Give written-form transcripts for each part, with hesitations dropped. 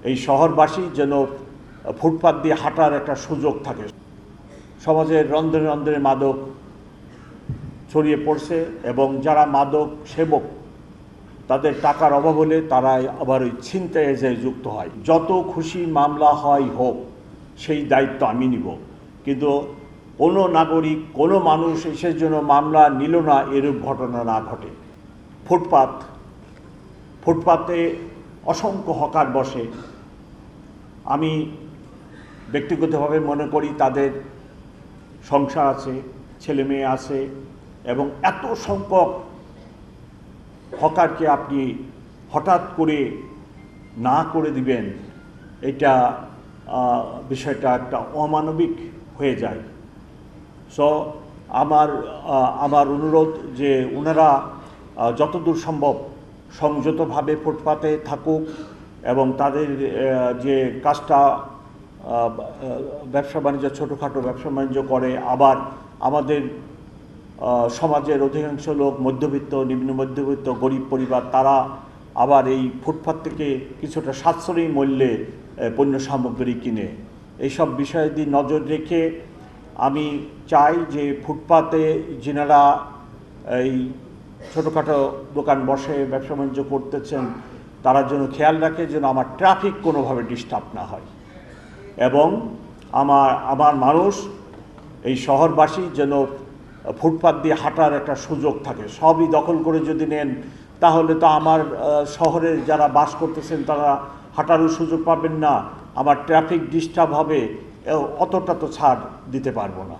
এই শহরবাসী যেন ফুটপাত দিয়ে হাঁটার একটা সুযোগ থাকে। সমাজের রন্ধ্রে রন্ধ্রে মাদক ছড়িয়ে পড়ছে এবং যারা মাদক সেবক তাদের টাকার অভাব হলে তারা আবার ওই ছিনতাইয়ে যে যুক্ত হয়। যত খুশি মামলা হয় হোক, সেই দায়িত্ব আমি নিব, কিন্তু কোনো নাগরিক কোনো মানুষ এসে যেন মামলা নিল না এরূপ ঘটনা না ঘটে। ফুটপাতে অসংখ্য হকার বসে। আমি ব্যক্তিগতভাবে মনে করি তাদের সংসার আছে, ছেলে মেয়ে আছে, এবং এত সংখ্যক হকারকে আপনি হঠাৎ করে না করে দিবেন, এটা বিষয়টা একটা অমানবিক হয়ে যায়। সো আমার অনুরোধ যে ওনারা যতদূর সম্ভব সংযতভাবে ফুটপাতে থাকুক এবং তাদের যে কাজটা ব্যবসা বাণিজ্য ছোটোখাটো ব্যবসা বাণিজ্য করে, আবার আমাদের সমাজের অধিকাংশ লোক মধ্যবিত্ত, নিম্ন মধ্যবিত্ত, গরিব পরিবার, তারা আবার এই ফুটপাত থেকে কিছুটা সাশ্রয়ী মূল্যে পণ্য সামগ্রী কিনে। এইসব বিষয় দিয়ে নজর রেখে আমি চাই যে ফুটপাতে যিনারা এই ছোটোখাটো দোকান বসে ব্যবসা বাণিজ্য করতেছেন তারা যেন খেয়াল রাখে যেন আমার ট্রাফিক কোনোভাবে ডিস্টার্ব না হয়, এবং আমার মানুষ এই শহরবাসী যেন ফুটপাত দিয়ে হাঁটার একটা সুযোগ থাকে। সবই দখল করে যদি নেন তাহলে তো আমার শহরে যারা বাস করতেছেন তারা হাঁটারও সুযোগ পাবেন না, আমার ট্রাফিক ডিস্টার্ব হবে, অতটা তো ছাড় দিতে পারবো না।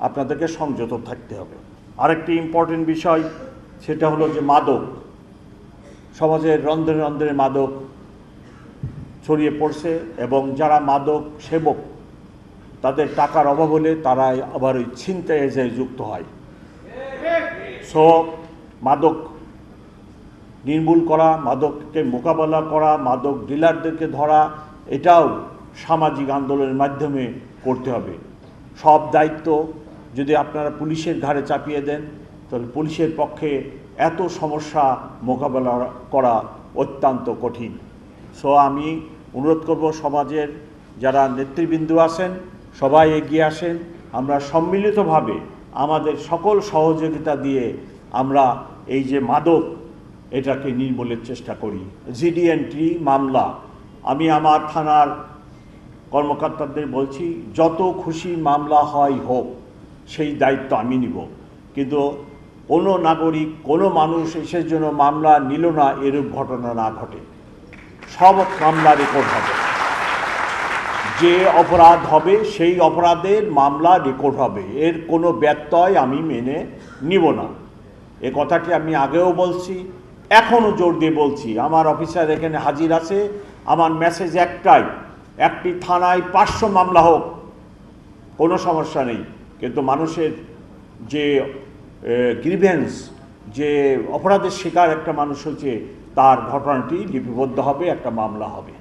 আপনাদেরকে সংযত থাকতে হবে। আরেকটি ইম্পর্টেন্ট বিষয়, সেটা হলো যে মাদক, সমাজের রন্ধ্রে রন্ধ্রে মাদক ছড়িয়ে পড়ছে এবং যারা মাদক সেবক তাদের টাকার অভাব হলে তারা আবার ওই ছিনতাইয়ে যে যুক্ত হয়। সো মাদক নির্মূল করা, মাদককে মোকাবেলা করা, মাদক ডিলারদেরকে ধরা, এটাও সামাজিক আন্দোলনের মাধ্যমে করতে হবে। সব দায়িত্ব যদি আপনারা পুলিশের ঘাড়ে চাপিয়ে দেন তাহলে পুলিশের পক্ষে এত সমস্যা মোকাবেলা করা অত্যন্ত কঠিন। সো আমি অনুরোধ করব সমাজের যারা নেতৃবৃন্দ আছেন সবাই এগিয়ে আসেন, আমরা সম্মিলিতভাবে আমাদের সকল সহযোগিতা দিয়ে আমরা এই যে মাদক এটাকে নির্মূলের চেষ্টা করি। জিডিএনটি মামলা আমি আমার থানার কর্মকর্তাদের বলছি, যত খুশি মামলা হয় হোক, সেই দায়িত্ব আমি নিব, কিন্তু কোনো নাগরিক কোনো মানুষ এসে যেন মামলা নিল না এরূপ ঘটনা না ঘটে। সব মামলা রেকর্ড হবে, যে অপরাধ হবে সেই অপরাধের মামলা রেকর্ড হবে, এর কোনো ব্যত্যয় আমি মেনে নিব না। এ কথাটি আমি আগেও বলছি, এখনও জোর দিয়ে বলছি। আমার অফিসার এখানে হাজির আছে, আমার মেসেজ একটাই, একটি থানায় 500 মামলা হোক, কোনো সমস্যা নেই, কিন্তু মানুষের যে গ্রিভেন্স, যে অপরাধের শিকার একটা মানুষ হচ্ছে, তার ঘটনাটি লিপিবদ্ধ হবে, একটা মামলা হবে।